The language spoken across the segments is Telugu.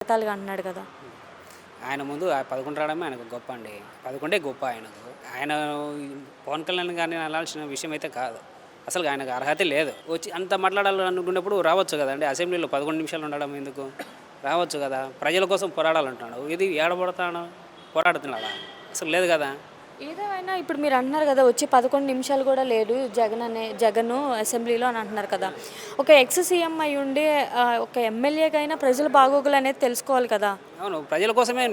ఎగతాళిగా అంటున్నాడు కదా! ఆయన ముందు ఆ 11 రావడమే ఆయనకు గొప్ప అండి. 11 గొప్ప ఆయనకు. ఆయన పవన్ కళ్యాణ్ గారిని అనాల్సిన విషయం అయితే కాదు. అసలు ఆయనకు అర్హతే లేదు. వచ్చి అంత మాట్లాడాలనుకున్నప్పుడు రావచ్చు కదండీ. అసెంబ్లీలో 11 నిమిషాలు ఉండడం ఎందుకు? రావచ్చు కదా! ప్రజల కోసం పోరాడాలంటున్నాడు. ఇది ఏడ పోరాడుతున్నాడు? పోరాడుతున్నాడా? అసలు లేదు కదా! ఏదేమైనా ఇప్పుడు మీరు అంటున్నారు కదా! వచ్చి 11 నిమిషాలు కూడా లేడు జగను అసెంబ్లీలో అని అంటున్నారు కదా! ఒక ఎక్స్ సీఎం అయ్యుండి ఒక ఎమ్మెల్యేగా అయినా ప్రజల బాగోగులు అనేది తెలుసుకోవాలి కదా! అవును. ప్రజల కోసమే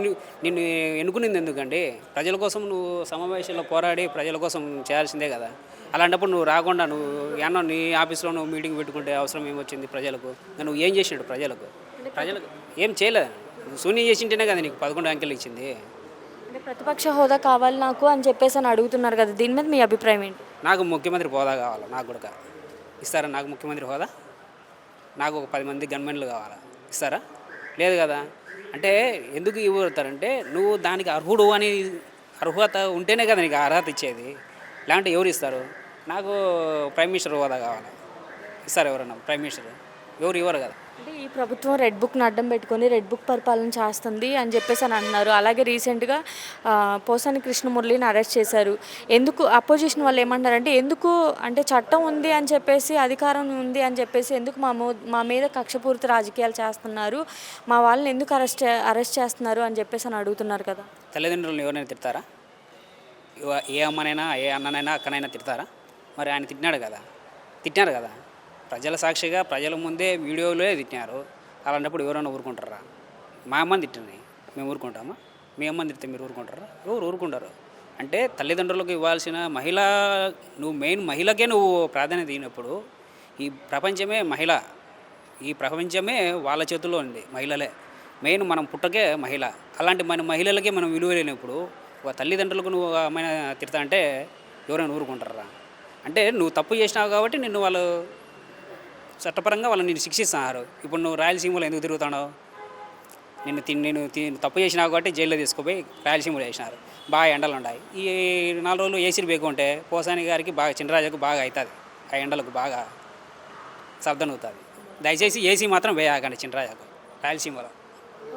నిన్ను ఎన్నుకునింది ఎందుకండి? ప్రజల కోసం నువ్వు సమావేశంలో పోరాడి ప్రజల కోసం చేయాల్సిందే కదా! అలాంటప్పుడు నువ్వు రాకుండా నువ్వు ఏమన్నా నీ ఆఫీస్‌లో నువ్వు మీటింగ్ పెట్టుకుంటే అవసరం ఏమొచ్చింది ప్రజలకు? నువ్వు ఏం చేసినాడు ప్రజలకు? ప్రజలకు ఏం చేయలేదు. నువ్వు శూన్యం చేసింటేనే కదా నీకు 11 అంకెలు ఇచ్చింది. అంటే ప్రతిపక్ష హోదా కావాలి నాకు అని చెప్పేసి అని అడుగుతున్నారు కదా! దీని మీద మీ అభిప్రాయం ఏంటి? నాకు ముఖ్యమంత్రి హోదా కావాలి. నాకు కూడా ఇస్తారా నాకు ముఖ్యమంత్రి హోదా? నాకు ఒక 10 మంది గన్‌మెన్‌లు కావాలా? ఇస్తారా? లేదు కదా! అంటే ఎందుకు ఇవ్వతారంటే నువ్వు దానికి అర్హుడు అని అర్హత ఉంటేనే కదా నీకు అర్హత ఇచ్చేది. లేదంటే ఎవరు ఇస్తారు? నాకు ప్రైమ్ మినిస్టర్ హోదా కావాలి. ఇస్తారా ఎవరన్నా ప్రైమ్ మినిస్టర్? ఎవరు ఇవ్వరు కదా! అంటే ఈ ప్రభుత్వం రెడ్ బుక్‌ని అడ్డం పెట్టుకొని రెడ్ బుక్ పరిపాలన చేస్తుంది అని చెప్పేసి అని అంటున్నారు. అలాగే రీసెంట్‌గా పోసాని కృష్ణమురళిని అరెస్ట్ చేశారు. ఎందుకు అపోజిషన్ వాళ్ళు ఏమంటున్నారంటే ఎందుకు అంటే చట్టం ఉంది అని చెప్పేసి అధికారం ఉంది అని చెప్పేసి ఎందుకు మా మీద కక్షపూరిత రాజకీయాలు చేస్తున్నారు. మా వాళ్ళని ఎందుకు అరెస్ట్ చేస్తున్నారు అని చెప్పేసి అని అడుగుతున్నారు కదా! తల్లిదండ్రులను ఎవరైనా తిడతారా? ఏ అమ్మనైనా ఏ అన్ననైనా అక్కనైనా తిడతారా? మరి ఆయన తిట్టినాడు కదా! తిట్టినారు కదా! ప్రజల సాక్షిగా ప్రజల ముందే వీడియోలే తిట్టినారు. అలాంటప్పుడు ఎవరైనా ఊరుకుంటారా? మా అమ్మని తిట్టినాయి మేము ఊరుకుంటామా? మీ అమ్మని తిడితే మీరు ఊరుకుంటారా? ఎవరు ఊరుకుంటారు? అంటే తల్లిదండ్రులకు ఇవ్వాల్సిన నువ్వు మెయిన్ మహిళకే నువ్వు ప్రాధాన్యత ఇచ్చినప్పుడు ఈ ప్రపంచమే మహిళ. ఈ ప్రపంచమే వాళ్ళ చేతుల్లో ఉంది మహిళలే. మెయిన్ మనం పుట్టకే మహిళ. అలాంటి మన మహిళలకే మనం విలువ లేనప్పుడు ఒక తల్లిదండ్రులకు నువ్వు అమ్మాయిని తిడతా అంటే ఎవరైనా ఊరుకుంటారా? అంటే నువ్వు తప్పు చేసినావు కాబట్టి నిన్ను వాళ్ళు చట్టపరంగా వాళ్ళు నిన్ను శిక్షిస్తున్నారు. ఇప్పుడు నువ్వు రాయలసీమలో ఎందుకు తిరుగుతున్నావు? నేను తప్పు చేసినావు కాబట్టి జైల్లో తీసుకుపోయి రాయలసీమలో వేసినారు. బాగా ఎండలు ఉన్నాయి. ఈ 4 రోజులు ఏసీలు పెట్టుకుంటే పోసాని గారికి బాగా చినరాజుకు బాగా అవుతుంది. ఆ ఎండలకు బాగా సర్దనవుతుంది. దయచేసి ఏసీ మాత్రం వేయకండి చినరాజుకు రాయలసీమలో.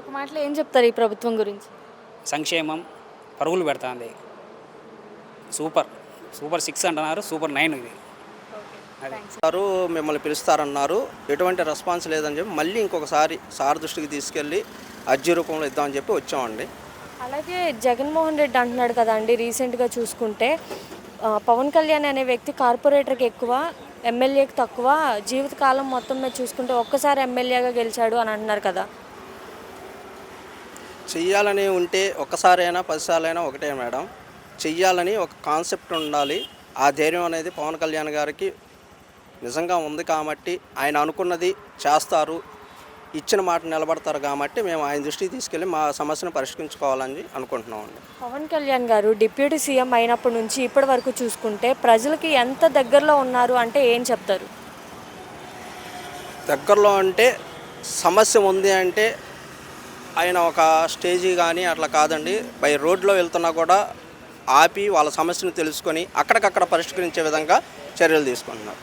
ఒక మాటలో ఏం చెప్తారు ఈ ప్రభుత్వం గురించి? సంక్షేమం పరుగులు పెడుతుంది. సూపర్ 6 అంటున్నారు. సూపర్ 9 ఇది. సారు మిమ్మల్ని పిలుస్తారన్నారు, ఎటువంటి రెస్పాన్స్ లేదని చెప్పి మళ్ళీ ఇంకొకసారి సార్ దృష్టికి తీసుకెళ్ళి అర్జీ రూపంలో ఇద్దామని చెప్పి వచ్చామండి. అలాగే జగన్మోహన్ రెడ్డి అంటున్నాడు కదా అండి, రీసెంట్గా చూసుకుంటే పవన్ కళ్యాణ్ అనే వ్యక్తి కార్పొరేటర్కి ఎక్కువ, ఎమ్మెల్యేకి తక్కువ, జీవితకాలం మొత్తం మీద చూసుకుంటే ఒక్కసారి ఎమ్మెల్యేగా గెలిచాడు అని అంటున్నారు కదా. చెయ్యాలని ఉంటే ఒక్కసారైనా 10 సార్లైనా ఒకటే మేడం. చెయ్యాలని ఒక కాన్సెప్ట్ ఉండాలి. ఆ ధైర్యం అనేది పవన్ కళ్యాణ్ గారికి నిజంగా ఉంది కాబట్టి ఆయన అనుకున్నది చేస్తారు, ఇచ్చిన మాట నిలబడతారు కాబట్టి మేము ఆయన దృష్టికి తీసుకెళ్ళి మా సమస్యను పరిష్కరించుకోవాలని అనుకుంటున్నామండి. పవన్ కళ్యాణ్ గారు డిప్యూటీ సీఎం అయినప్పటి నుంచి ఇప్పటి వరకు చూసుకుంటే ప్రజలకి ఎంత దగ్గరలో ఉన్నారు అంటే ఏం చెప్తారు? దగ్గరలో అంటే సమస్య ఉంది అంటే ఆయన ఒక స్టేజీ కానీ అట్లా కాదండి, బై రోడ్లో వెళ్తున్నా కూడా ఆపి వాళ్ళ సమస్యను తెలుసుకొని అక్కడికక్కడ పరిష్కరించే విధంగా చర్యలు తీసుకుంటున్నారు.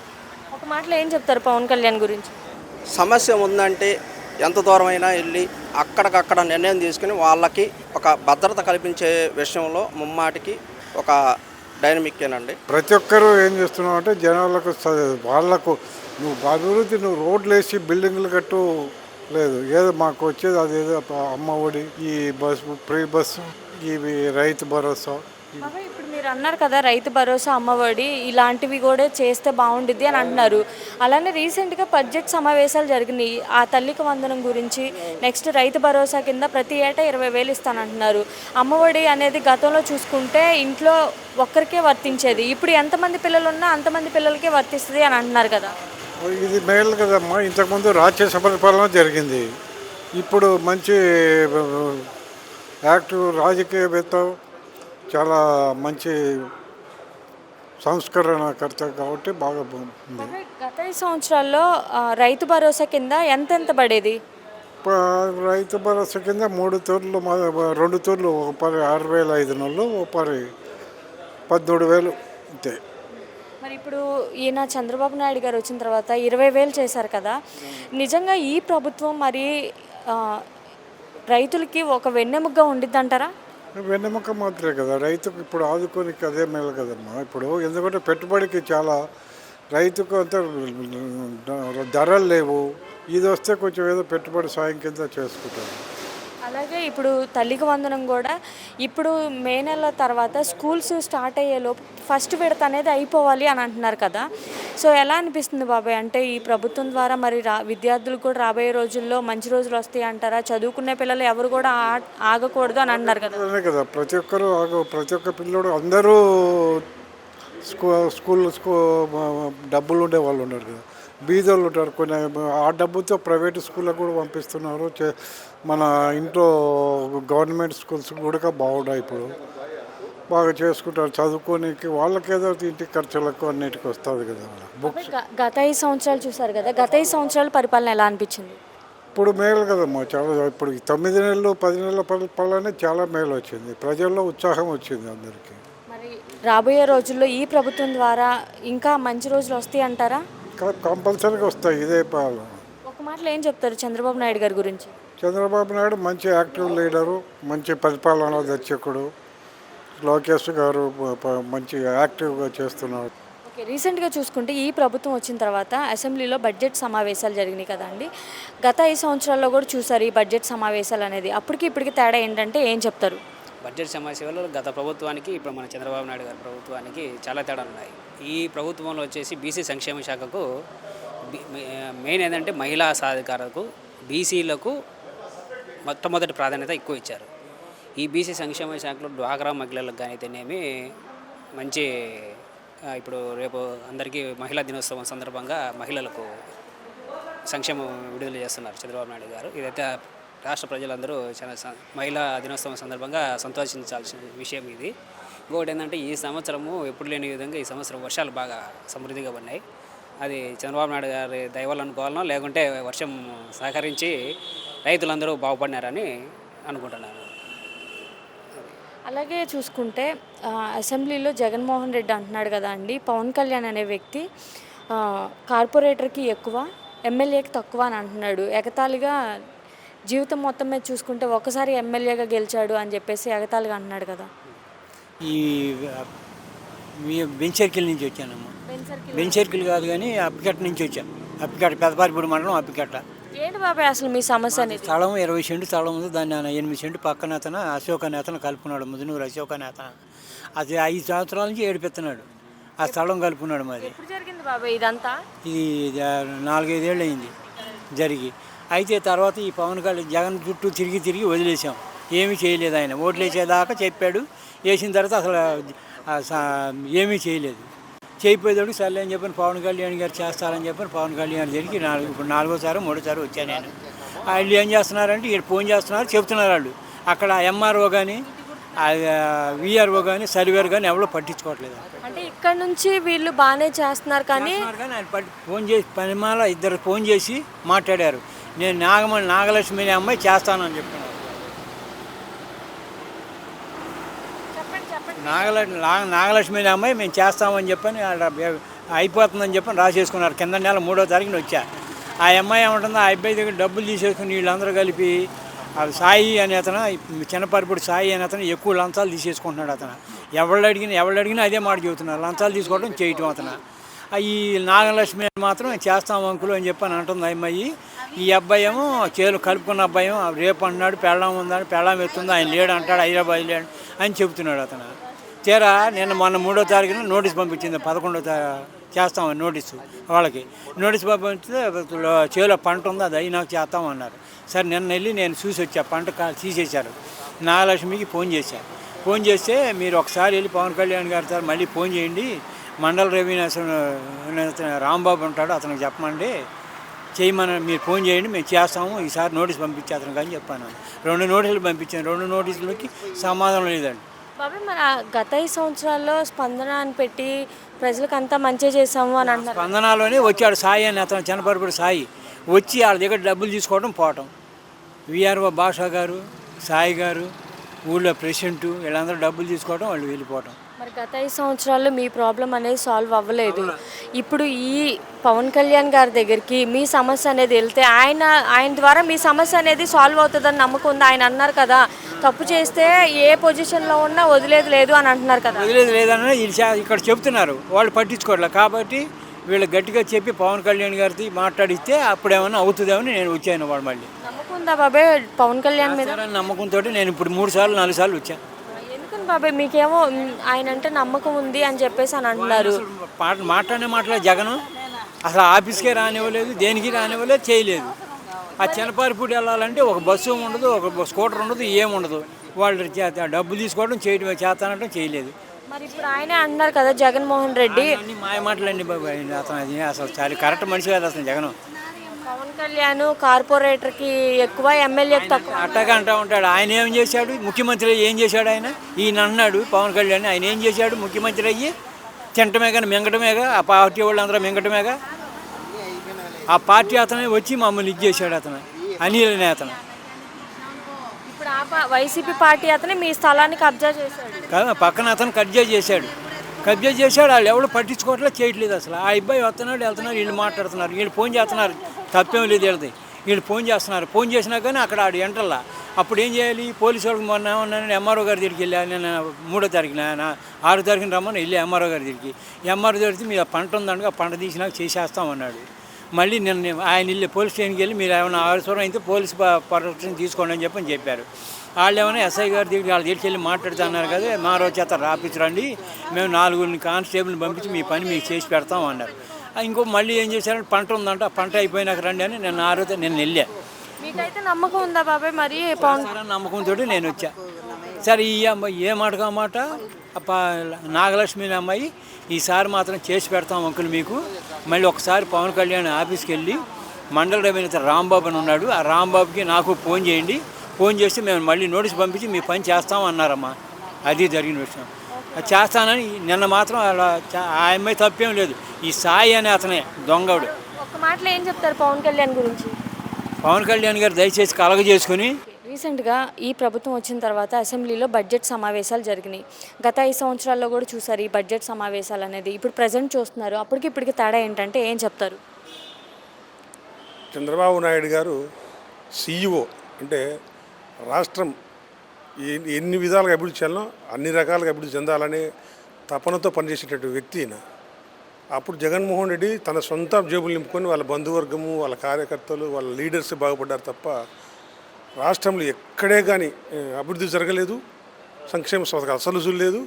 ఒక మాటలో ఏం చెప్తారు పవన్ కళ్యాణ్ గురించి? సమస్య ఉందంటే ఎంత దూరమైనా వెళ్ళి అక్కడికక్కడ నిర్ణయం తీసుకుని వాళ్ళకి ఒక భద్రత కల్పించే విషయంలో ముమ్మాటికి ఒక డైనమిక్కేనండి. ప్రతి ఒక్కరూ ఏం చేస్తున్నావు అంటే జనాలకు వాళ్లకు అభివృద్ధి నువ్వు రోడ్లు వేసి బిల్డింగ్లు కట్టు లేదు, ఏదో మాకు వచ్చేది అదేదో అమ్మ ఒడి, ఈ బస్సు ఫ్రీ బస్సు, ఇవి రైతు భరోసా. ఇప్పుడు మీరు అన్నారు కదా రైతు భరోసా, అమ్మఒడి ఇలాంటివి కూడా చేస్తే బాగుండిద్ది అని అంటున్నారు. అలానే రీసెంట్గా బడ్జెట్ సమావేశాలు జరిగినాయి. ఆ తల్లికి వందనం గురించి, నెక్స్ట్ రైతు భరోసా కింద ప్రతి ఏటా 20,000 ఇస్తానంటున్నారు. అమ్మఒడి అనేది గతంలో చూసుకుంటే ఇంట్లో ఒక్కరికే వర్తించేది, ఇప్పుడు ఎంతమంది పిల్లలు ఉన్నా అంతమంది పిల్లలకే వర్తిస్తుంది అని అంటున్నారు కదా. ఇది మేలు కదమ్మా. ఇంతకుముందు రాక్షస పరిపాలన జరిగింది, ఇప్పుడు మంచి యాక్టివ్ రాజకీయవేత్త, చాలా మంచి సంస్కరణకర్త కాబట్టి బాగా ఉంది. గత 5 సంవత్సరాల్లో రైతు భరోసా కింద ఎంత పడేది? రైతు భరోసా కింద 3 తూర్లు 2 తూర్లు, ఒక పరి 6,500, ఒక పరి 13,000 అంతే. మరి ఇప్పుడు ఈయన చంద్రబాబు నాయుడు గారు వచ్చిన తర్వాత 20,000 చేశారు కదా. నిజంగా ఈ ప్రభుత్వం మరి రైతులకి ఒక వెన్నెముకగా ఉండిద్ది అంటారా? వెన్నెముక మాత్రమే కదా రైతుకు ఇప్పుడు ఆదుకోనికి అదే మేలు కదమ్మా. ఇప్పుడు ఎందుకంటే పెట్టుబడికి చాలా రైతుకు అంత ధరలు లేవు. ఇది వస్తే కొంచెం ఏదో పెట్టుబడి సాయం కింద చేసుకుంటారు. అలాగే ఇప్పుడు తల్లికి వందనం కూడా ఇప్పుడు మే నెల తర్వాత స్కూల్స్ స్టార్ట్ అయ్యేలోపు ఫస్ట్ విడత అనేది అయిపోవాలి అని అంటున్నారు కదా. సో ఎలా అనిపిస్తుంది బాబాయ్? అంటే ఈ ప్రభుత్వం ద్వారా మరి విద్యార్థులకు కూడా రాబోయే రోజుల్లో మంచి రోజులు వస్తాయి అంటారా? చదువుకునే పిల్లలు ఎవరు కూడా ఆగకూడదు అని అంటున్నారు కదా. అదే కదా ప్రతి ఒక్కరు ప్రతి ఒక్క పిల్లోడు అందరూ స్కూల్ డబ్బులు ఉండే వాళ్ళు ఉన్నారు కదా, బీదోళ్ళు ఉంటారు. కొన్ని ఆ డబ్బుతో ప్రైవేట్ స్కూళ్ళకు కూడా పంపిస్తున్నారు. మన ఇంట్లో గవర్నమెంట్ స్కూల్స్ కూడా బాగున్నాయి. ఇప్పుడు బాగా చేసుకుంటారు చదువుకోనికి. వాళ్ళకేదో ఇంటి ఖర్చులకు అన్నిటికీ వస్తుంది కదా. బుక్స్ గత 5 సంవత్సరాలు చూసారు కదా, గత 5 సంవత్సరాల పరిపాలన ఎలా అనిపించింది? ఇప్పుడు మేలు కదమ్మా చాలా. ఇప్పుడు 9 నెలలు 10 నెలల పరిపాలన చాలా మేలు వచ్చింది. ప్రజల్లో ఉత్సాహం వచ్చింది అందరికీ. మరి రాబోయే రోజుల్లో ఈ ప్రభుత్వం ద్వారా ఇంకా మంచి రోజులు వస్తాయి అంటారా? కంపల్సరీగా వస్తాయి. ఇదే పాలన. ఒక మాటలో ఏం చెప్తారు చంద్రబాబు నాయుడు గారి గురించి? చంద్రబాబు నాయుడు మంచి యాక్టివ్ లీడరు, మంచి పరిపాలనా దర్శకుడు. లోకేష్ గారు మంచి యాక్టివ్గా చేస్తున్నారు. ఓకే, రీసెంట్గా చూసుకుంటే ఈ ప్రభుత్వం వచ్చిన తర్వాత అసెంబ్లీలో బడ్జెట్ సమావేశాలు జరిగినాయి కదండి. గత 5 సంవత్సరాల్లో కూడా చూసారు ఈ బడ్జెట్ సమావేశాలు అనేది. అప్పటికి ఇప్పటికి తేడా ఏంటంటే ఏం చెప్తారు? బడ్జెట్ సమావేశాలు గత ప్రభుత్వానికి ఇప్పుడు మన చంద్రబాబు నాయుడు గారి ప్రభుత్వానికి చాలా తేడాలు ఉన్నాయి. ఈ ప్రభుత్వంలో వచ్చేసి బీసీ సంక్షేమ శాఖకు మెయిన్ ఏంటంటే మహిళా సాధికారకు బీసీలకు మొట్టమొదటి ప్రాధాన్యత ఎక్కువ ఇచ్చారు. ఈ బీసీ సంక్షేమ శాఖలో డ్వాక్రా మహిళలకు కానీ అయితేనేమి మంచి ఇప్పుడు రేపు అందరికీ మహిళా దినోత్సవం సందర్భంగా మహిళలకు సంక్షేమం విడుదల చేస్తున్నారు చంద్రబాబు నాయుడు గారు. ఇదైతే రాష్ట్ర ప్రజలందరూ చాలా మహిళా దినోత్సవం సందర్భంగా సంతోషించాల్సిన విషయం ఇది. ఇంకొకటి ఏంటంటే ఈ సంవత్సరము ఎప్పుడు లేని విధంగా ఈ సంవత్సరం వర్షాలు బాగా సమృద్ధిగా ఉన్నాయి. అది చంద్రబాబు నాయుడు గారి దయవల్ల అనుకోవాలనో లేకుంటే వర్షం సహకరించి రైతులందరూ బాగుపడినారని అనుకుంటున్నాను. అలాగే చూసుకుంటే అసెంబ్లీలో జగన్మోహన్ రెడ్డి అంటున్నాడు కదా అండి, పవన్ కళ్యాణ్ అనే వ్యక్తి కార్పొరేటర్కి ఎక్కువ ఎమ్మెల్యేకి తక్కువ అని అంటున్నాడు. ఎగతాళిగా జీవితం మొత్తం మీద చూసుకుంటే ఒకసారి ఎమ్మెల్యేగా గెలిచాడు అని చెప్పేసి ఎగతాళిగా అంటున్నాడు కదా. ఈ బెంచర్కిల్ నుంచి వచ్చానమ్మా. బెంచర్కిల్ కాదు కానీ అప్పికట్ట నుంచి వచ్చాను. అప్పికట్ట పెదపారిపూడి మండలం అప్పికట్ట. ఏంటి బాబాయ్ అసలు మీ సమస్య అనేది? స్థలం 20 సెంటు స్థలం ఉంది. దాన్ని 8 సెంటు పక్కన అతను అశోక్ అనే అతను కలుపుకున్నాడు. ముదునూరు అశోక్ అనే అతను అది 5 సంవత్సరాల నుంచి ఏడిపెత్తున్నాడు. ఆ స్థలం కలుపుకున్నాడు. మాది ఎప్పుడు జరిగింది బాబాయ్ ఇదంతా? ఇది 4-5 ఏళ్ళు అయింది జరిగి. అయితే తర్వాత ఈ పవన్ కళ్యాణ్ జగన్ చుట్టూ తిరిగి వదిలేసాం. ఏమీ చేయలేదు. ఆయన ఓట్లు వేసేదాకా చెప్పాడు. వేసిన తర్వాత అసలు ఏమీ చేయలేదు. చేయకపోయేదాడు సర్లే అని చెప్పని పవన్ కళ్యాణ్ గారు చేస్తారని చెప్పని పవన్ కళ్యాణ్ దగ్గరికి ఇప్పుడు 4వ సారి 3వ సారి వచ్చాను నేను. వాళ్ళు ఏం చేస్తున్నారంటే ఇక్కడ ఫోన్ చేస్తున్నారు, చెప్తున్నారు. వాళ్ళు అక్కడ ఎంఆర్ఓ కానీ విఆర్ఓ కానీ సర్వేర్ కానీ ఎవరో పట్టించుకోవట్లేదు. అంటే ఇక్కడ నుంచి వీళ్ళు బాగానే చేస్తున్నారు కానీ ఆయన ఫోన్ చేసి పనిమాల 2 ఫోన్ చేసి మాట్లాడారు. నేను నాగలక్ష్మి అనే అమ్మాయి చేస్తానని చెప్పినారు. నాగలక్ష్మి అనే అమ్మాయి మేము చేస్తామని చెప్పని అయిపోతుందని చెప్పని రాసేసుకున్నారు. కింద నెల 3వ తారీఖున వచ్చా. ఆ అమ్మాయి ఏమంటుందో ఆ అబ్బాయి దగ్గర డబ్బులు తీసేసుకుని వీళ్ళందరూ కలిపి సాయి అనే అతను చిన్నపరిపూడి సాయి అనే అతను ఎక్కువ లంచాలు తీసేసుకుంటున్నాడు. అతను ఎవరు అడిగినా అదే మాట చెబుతున్నారు. లంచాలు తీసుకోవడం చేయటం. అతను ఈ నాగలక్ష్మి మాత్రం చేస్తాం అంకులు అని చెప్పని అంటుంది అమ్మాయి. ఈ అబ్బాయి ఏమో చేలు కలుపుకున్న అబ్బాయి ఏమో రేపు అంటున్నాడు పెళ్ళం ఉందని, పెళ్ళం ఎత్తుంది, ఆయన లేడు అంటాడు, హైదరాబాద్ లేడు అని చెబుతున్నాడు. అతను తీరా నిన్న మొన్న 3వ తారీఖున నోటీస్ పంపించింది. 11వ చేస్తామని నోటీసు వాళ్ళకి. నోటీస్ పంపిస్తే చేలో పంట ఉంది, అది అయి నాకు చేస్తామన్నారు. సరే నిన్న వెళ్ళి నేను చూసి వచ్చా. పంట తీసేశారు. నాగలక్ష్మికి ఫోన్ చేశాను. ఫోన్ చేస్తే మీరు ఒకసారి వెళ్ళి పవన్ కళ్యాణ్ గారు సార్ మళ్ళీ ఫోన్ చేయండి, మండల రెవెన్యూ రాంబాబు ఉంటాడు అతనికి చెప్పమండి, చేయమని మీరు ఫోన్ చేయండి, మేము చేస్తాము, ఈసారి నోటీస్ పంపించే అతను కానీ చెప్పాను. 2 నోటీసులు పంపించాను. 2 నోటీసులకి సమాధానం లేదండి. బాబాయ్ మరి గత 5 సంవత్సరాల్లో స్పందన అని పెట్టి ప్రజలకు అంతా మంచి చేసాము అని అంటున్నారు. స్పందనలోనే వచ్చాడు సాయి అని అతను చిన్నపరిపూడి సాయి వచ్చి వాళ్ళ దగ్గర డబ్బులు తీసుకోవడం పోవటం. విఆర్ఓ భాషా గారు, సాయి గారు, ఊళ్ళో ప్రెసిడెంటు వీళ్ళందరూ డబ్బులు తీసుకోవడం, వాళ్ళు వెళ్ళిపోవటం. మరి గత 5 సంవత్సరాల్లో మీ ప్రాబ్లం అనేది సాల్వ్ అవ్వలేదు. ఇప్పుడు ఈ పవన్ కళ్యాణ్ గారి దగ్గరికి మీ సమస్య అనేది వెళ్తే ఆయన ద్వారా మీ సమస్య అనేది సాల్వ్ అవుతుందని నమ్మకం ఉంది. ఆయన అన్నారు కదా, తప్పు చేస్తే ఏ పొజిషన్లో ఉన్నా వదిలేదు లేదు అని అంటున్నారు కదా. వదిలేదు లేదన్నా ఇక్కడ చెప్తున్నారు, వాళ్ళు పట్టించుకోవట్లేదు. కాబట్టి వీళ్ళు గట్టిగా చెప్పి పవన్ కళ్యాణ్ గారితో మాట్లాడిస్తే అప్పుడేమన్నా అవుతుందేమని నేను వచ్చాను. వాడు మళ్ళీ నమ్మకం ఉందా బాబాయ్ పవన్ కళ్యాణ్ మీద? నమ్మకంతో నేను ఇప్పుడు 3 సార్లు 4 సార్లు వచ్చాను. ఎందుకని బాబాయ్ మీకేమో ఆయన అంటే నమ్మకం ఉంది అని చెప్పేసి అని అంటున్నారు. మాట్లాడే జగన్ అసలు ఆఫీస్కే రానివ్వలేదు, దేనికి రానివ్వలేదు, చేయలేదు. ఆ చిన్నపారిపూడి వెళ్ళాలంటే ఒక బస్సు ఉండదు, ఒక స్కూటర్ ఉండదు, ఏముండదు. వాళ్ళు డబ్బు తీసుకోవడం చేయడం చేస్తానటం చేయలేదు. మరి ఇప్పుడు ఆయనే అంటున్నారు కదా జగన్మోహన్ రెడ్డి, అన్ని మాయ మాటలండి బాబు. అతను అది అసలు చాలా కరెక్ట్ మనిషి కాదు అసలు జగన్. పవన్ కళ్యాణ్ కార్పొరేటర్కి ఎక్కువ, ఎమ్మెల్యేకి తక్కువ అట్టగా అంటూ ఉంటాడు. ఆయన ఏం చేశాడు? ముఖ్యమంత్రి ఏం చేశాడు? ఈయన అన్నాడు పవన్ కళ్యాణ్, ఆయన ఏం చేశాడు? ముఖ్యమంత్రి అయ్యి తింటమే కానీ మింగటమేగా, ఆ పార్టీ వాళ్ళందరూ మింగటమేగా. ఆ పార్టీ అతనే వచ్చి మమ్మల్ని ఇచ్చేసాడు. అతను అనిల్ అనే అతను. ఇప్పుడు వైసీపీ పార్టీ అతనే మీ స్థలాన్ని కబ్జా చేశాడు కదా, పక్కన అతను కబ్జా చేశాడు. వాళ్ళు ఎవరు పట్టించుకోవట్లేదు, చేయట్లేదు అసలు. ఆ అబ్బాయి వస్తున్నాడు, వెళ్తున్నారు, వీళ్ళు మాట్లాడుతున్నారు, వీళ్ళు ఫోన్ చేస్తున్నారు, తప్పేం లేదు వీళ్ళది. వీళ్ళు ఫోన్ చేస్తున్నారు, ఫోన్ చేసినా కానీ అక్కడ ఆడు ఎంటల్లా. అప్పుడు ఏం చేయాలి? పోలీసు వాళ్ళకి మొన్న ఏమన్నా ఎంఆర్ఓ గారి దగ్గరికి వెళ్ళి, నేను 3వ తారీఖున 6వ తారీఖున రమ్మని వెళ్ళి ఎంఆర్ఓ గారి దగ్గరికి. ఎంఆర్ఓ దగ్గరికి మీ పంట ఉందండగా, పంట తీసినాక చేసేస్తామన్నాడు. మళ్ళీ నిన్న ఆయన వెళ్ళి పోలీస్ స్టేషన్కి వెళ్ళి మీరు ఏమైనా అవసరం అయితే పోలీస్ ప్రొటెక్షన్ తీసుకోండి అని చెప్పారు. వాళ్ళు ఏమైనా ఎస్ఐ గారి దగ్గర వాళ్ళ దగ్గరికి వెళ్ళి మాట్లాడుతున్నారు కదా, మా రోజు చేత రాపించరండి, మేము 4 కానిస్టేబుల్ని పంపించి మీ పని మీకు చేసి పెడతాం అన్నారు. ఇంకో మళ్ళీ ఏం చేశారంటే పంట ఉందంట, పంట అయిపోయినాక రండి అని నేను 6వ నేను వెళ్ళా. మీకైతే నమ్మకం ఉందా బాబాయ్? మరి పవన్ నమ్మకంతో నేను వచ్చా. సరే ఈ అమ్మాయి ఏ మాటకు ఆ మాట, నాగలక్ష్మి అమ్మాయి ఈసారి మాత్రం చేసి పెడతాం అంకుల్ మీకు. మళ్ళీ ఒకసారి పవన్ కళ్యాణ్ ఆఫీస్కి వెళ్ళి మండల రవీంద్ర రాంబాబు అని ఉన్నాడు, ఆ రాంబాబుకి నాకు ఫోన్ చేయండి, ఫోన్ చేసి మేము మళ్ళీ నోటీస్ పంపించి మీ పని చేస్తాం అన్నారమ్మా. అది జరిగిన విషయం. అది చేస్తానని నిన్న మాత్రం అలా ఆ అమ్మాయి తప్పేం లేదు. ఈ సాయి అనే అతనే దొంగడు. ఒక్క మాటలో ఏం చెప్తారు పవన్ కళ్యాణ్ గురించి? పవన్ కళ్యాణ్ గారు దయచేసి కలగజేసుకుని, రీసెంట్గా ఈ ప్రభుత్వం వచ్చిన తర్వాత అసెంబ్లీలో బడ్జెట్ సమావేశాలు జరిగినాయి. గత 5 సంవత్సరాల్లో కూడా చూసారు ఈ బడ్జెట్ సమావేశాలు అనేది. ఇప్పుడు ప్రజెంట్ చూస్తున్నారు, అప్పటికి ఇప్పటికి తేడా ఏంటంటే ఏం చెప్తారు? చంద్రబాబు నాయుడు గారు సీఈఓ అంటే రాష్ట్రం ఎన్ని విధాలుగా అభివృద్ధి చేయాలో అన్ని రకాలుగా అభివృద్ధి చెందాలనే తపనతో పనిచేసేటటువంటి వ్యక్తి ఈయన. అప్పుడు జగన్మోహన్ రెడ్డి తన సొంత జేబులు నింపుకొని వాళ్ళ బంధువర్గము, వాళ్ళ కార్యకర్తలు, వాళ్ళ లీడర్స్ బాగుపడ్డారు తప్ప రాష్ట్రంలో ఎక్కడే కానీ అభివృద్ధి జరగలేదు. సంక్షేమ పథకాలు అసలు లేదు.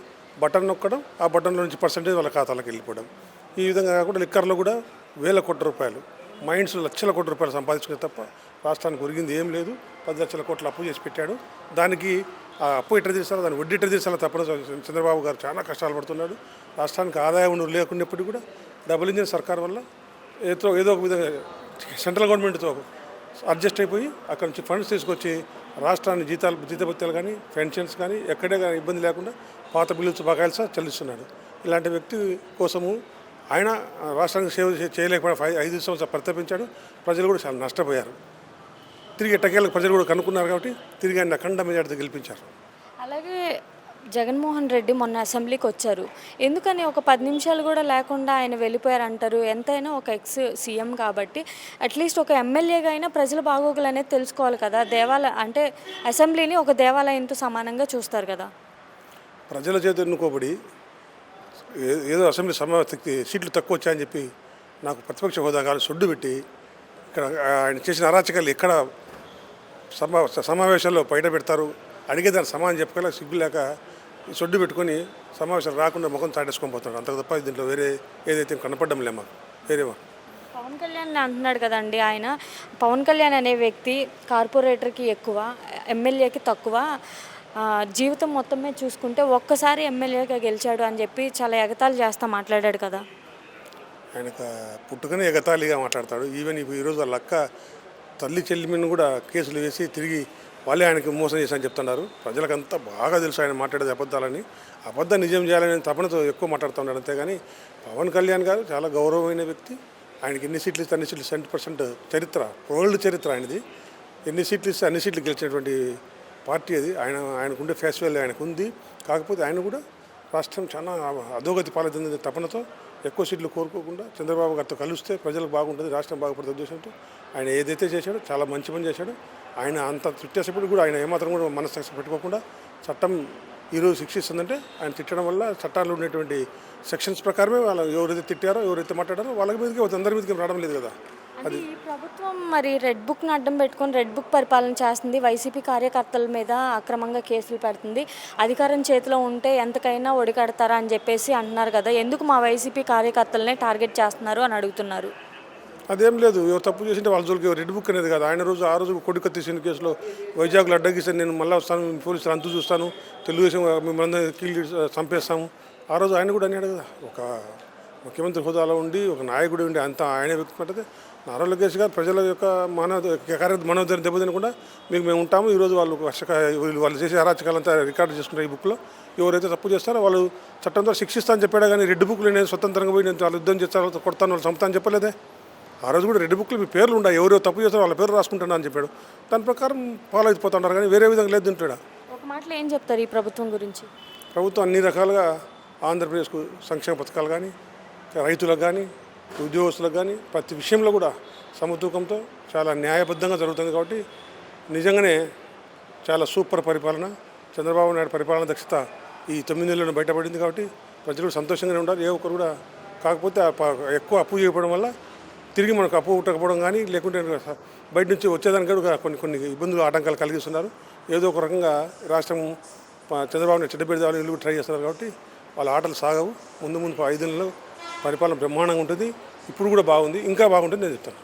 బటన్ నొక్కడం, ఆ బటన్లో నుంచి పర్సెంటేజ్ వాళ్ళ ఖాతాలకు వెళ్ళిపోవడం. ఈ విధంగా కాకుండా లిక్కర్లో కూడా 1000 కోట్ల రూపాయలు, మైండ్స్ లక్షల కోట్ల రూపాయలు సంపాదించుకునే తప్ప రాష్ట్రానికి ఒరిగింది ఏం లేదు. 10 లక్షల కోట్ల అప్పు చేసి పెట్టాడు. దానికి ఆ అప్పు ఎట్లా తీర్చాలో, దాన్ని వడ్డీ ఎట్లా తీర్చాలో తప్పని చంద్రబాబు గారు చాలా కష్టాలు పడుతున్నాడు. రాష్ట్రానికి ఆదాయం లేకున్నప్పటికీ కూడా డబుల్ ఇంజిన్ సర్కార్ వల్ల ఏదో ఒక విధంగా సెంట్రల్ గవర్నమెంట్తో అడ్జస్ట్ అయిపోయి అక్కడ నుంచి ఫండ్స్ తీసుకొచ్చి రాష్ట్రాన్ని జీతభత్యాలు కానీ పెన్షన్స్ కానీ ఎక్కడే కానీ ఇబ్బంది లేకుండా పాత బిల్లులు బకాయిలు చెల్లిస్తున్నాడు. ఇలాంటి వ్యక్తి కోసము ఆయన రాష్ట్రానికి సేవ చేయలేకపోయినా 5 సంవత్సరాలు పరితపించాడు. ప్రజలు కూడా చాలా నష్టపోయారు. తిరిగి ఎట్టకేళ్ళకి ప్రజలు కూడా కనుక్కున్నారు కాబట్టి తిరిగి ఆయన అఖండ మెజార్టీతో గెలిపించారు. అలాగే జగన్మోహన్ రెడ్డి మొన్న అసెంబ్లీకి వచ్చారు. ఎందుకని ఒక 10 నిమిషాలు కూడా లేకుండా ఆయన వెళ్ళిపోయారు అంటారు? ఎంతైనా ఒక ఎక్స్ సీఎం కాబట్టి అట్లీస్ట్ ఒక ఎమ్మెల్యేగా అయినా ప్రజల బాగోగులు అనేది తెలుసుకోవాలి కదా. అంటే అసెంబ్లీని ఒక దేవాలయంతో సమానంగా చూస్తారు కదా. ప్రజల చేత ఎన్నుకోబడి ఏదో అసెంబ్లీ సీట్లు తక్కువ వచ్చాయని చెప్పి నాకు ప్రతిపక్ష హోదా కాదు సొడ్డు పెట్టి ఇక్కడ ఆయన చేసిన అరాచకాలు ఎక్కడ సమావేశాల్లో బయట పెడతారు, అడిగేదాన్ని సమాధానం చెప్పుకోలేక సిగ్గు లేక సొడ్డు పెట్టుకొని సమావేశాలు రాకుండా ముఖం చాటేసుకొని పోతాడు. అంతకు తప్ప దీంట్లో వేరే ఏదైతే కనపడడం లేమా వేరేమా. పవన్ కళ్యాణ్ అంటున్నాడు కదండి, ఆయన పవన్ కళ్యాణ్ అనే వ్యక్తి కార్పొరేటర్కి ఎక్కువ, ఎమ్మెల్యేకి తక్కువ, జీవితం మొత్తమే చూసుకుంటే ఒక్కసారి ఎమ్మెల్యేగా గెలిచాడు అని చెప్పి చాలా ఎగతాళి చేస్తా మాట్లాడాడు కదా. ఆయనకు పుట్టుకనే ఎగతాళిగా మాట్లాడతాడు. ఈవెన్ ఈరోజు వాళ్ళ అక్క తల్లి చెల్లిమిని కూడా కేసులు వేసి తిరిగి వాళ్ళే ఆయనకి మోసం చేశారని చెప్తున్నారు. ప్రజలకంతా బాగా తెలుసు ఆయన మాట్లాడేది అబద్ధాలని. అబద్ధం నిజం చేయాలని తపనతో ఎక్కువ మాట్లాడుతున్నాడు. అంతేగాని పవన్ కళ్యాణ్ గారు చాలా గౌరవమైన వ్యక్తి. ఆయనకి ఎన్ని సీట్లు ఇస్తే అన్ని సీట్లు 100% చరిత్ర, వరల్డ్ చరిత్ర ఆయనది. ఎన్ని సీట్లు ఇస్తే అన్ని సీట్లు గెలిచినటువంటి పార్టీ అది. ఆయనకుండే ఫేస్ వాల్యూ ఆయనకు ఉంది. కాకపోతే ఆయన కూడా రాష్ట్రం చాలా అధోగతి పాలవుతుంది తపనతో ఎక్కువ సీట్లు కోరుకోకుండా చంద్రబాబు గారితో కలిస్తే ప్రజలకు బాగుంటుంది, రాష్ట్రం బాగుపడుతుంది ఉద్దేశంతో ఆయన ఏదైతే చేశాడో చాలా మంచి పని చేశాడు. ఆయన అంత తిట్టేసేప్పుడు కూడా ఆయన ఏమాత్రం కూడా మనస్సు పెట్టుకోకుండా చట్టం ఈరోజు శిక్షిస్తుందంటే ఆయన తిట్టడం వల్ల చట్టాల్లో ఉండేటువంటి సెక్షన్స్ ప్రకారమే వాళ్ళు ఎవరైతే తిట్టారో ఎవరైతే మాట్లాడారో వాళ్ళ మీదకి అందరి మీదకి రావడం లేదు కదా. అంటే ఈ ప్రభుత్వం మరి రెడ్ బుక్ని అడ్డం పెట్టుకొని రెడ్ బుక్ పరిపాలన చేస్తుంది, వైసీపీ కార్యకర్తల మీద అక్రమంగా కేసులు పెడుతుంది, అధికారం చేతిలో ఉంటే ఎంతకైనా ఒడికడతారా అని చెప్పేసి అంటున్నారు కదా. ఎందుకు మా వైసీపీ కార్యకర్తలనే టార్గెట్ చేస్తున్నారు అని అడుగుతున్నారు. అదేం లేదు, ఎవరు తప్పు చేసింటే వాళ్ళ జోలికి రెడ్ బుక్ అనేది కాదు. ఆయన ఆ రోజు కొడుకు తీసిన కేసులో వైజాగ్లో అడ్డగిస్తే నేను మళ్ళీ వస్తాను, పోలీసులు అంతు చూస్తాను, తెలుగుదేశం మిమ్మల్ని కీళ్ళు చంపేస్తాము, ఆ రోజు ఆయన కూడా అన్నాడు కదా. ఒక ముఖ్యమంత్రి హోదాలో ఉండి ఒక నాయకుడు ఉండి అంతా ఆయనే వ్యక్తిపడ్డది. నారా లోకేష్ గారు ప్రజల యొక్క మనోధైర్యం దెబ్బతినకుండా మీకు మేము ఉంటాము. ఈరోజు వాళ్ళు చేసే అరాచకాలంతా రికార్డు చేసుకుంటారు ఈ బుక్లో. ఎవరైతే తప్పు చేస్తారో వాళ్ళు చట్టంతో శిక్షిస్తానని చెప్పాడు, కానీ రెడ్ బుక్లు నేను స్వతంత్రంగా పోయి నేను వాళ్ళు యుద్ధం చేస్తాను, కొడతాను, వాళ్ళు చంపుతాను చెప్పలేదే. ఆ రోజు కూడా రెడ్ బుక్లు మీ పేర్లు ఉన్నాయి, ఎవరో తప్పు చేస్తారో వాళ్ళ పేరు రాసుకుంటాను అని చెప్పాడు. దాని ప్రకారం ఫాలో అయిపోతున్నారు, కానీ వేరే విధంగా లేదు తింటాడు. ఒక మాటలో ఏం చెప్తారు ఈ ప్రభుత్వం గురించి? ప్రభుత్వం అన్ని రకాలుగా ఆంధ్రప్రదేశ్కు సంక్షేమ పథకాలు కానీ, రైతులకు కానీ, ఉద్యోగస్తులకు కానీ ప్రతి విషయంలో కూడా సమతూకంతో చాలా న్యాయబద్ధంగా జరుగుతుంది. కాబట్టి నిజంగానే చాలా సూపర్ పరిపాలన, చంద్రబాబు నాయుడు పరిపాలన దక్షత ఈ 9 నెలల్లో బయటపడింది. కాబట్టి ప్రజలు సంతోషంగానే ఉండాలి. ఏ ఒక్కరు కూడా కాకపోతే ఎక్కువ అప్పు చేయడం వల్ల తిరిగి మనకు అప్పు ఉట్టకపోవడం కానీ, లేకుంటే బయట నుంచి వచ్చేదానికి కూడా కొన్ని ఇబ్బందులు ఆటంకాలు కలిగిస్తున్నారు. ఏదో ఒక రకంగా రాష్ట్రం చంద్రబాబుని చెడ్డబెడదామని వీళ్ళు ట్రై చేస్తున్నారు. కాబట్టి వాళ్ళ ఆటలు సాగవు. ముందు 5 నెలల్లో పరిపాలన బ్రహ్మాండంగా ఉంటుంది. ఇప్పుడు కూడా బాగుంది, ఇంకా బాగుంటుంది నేను చెప్తాను.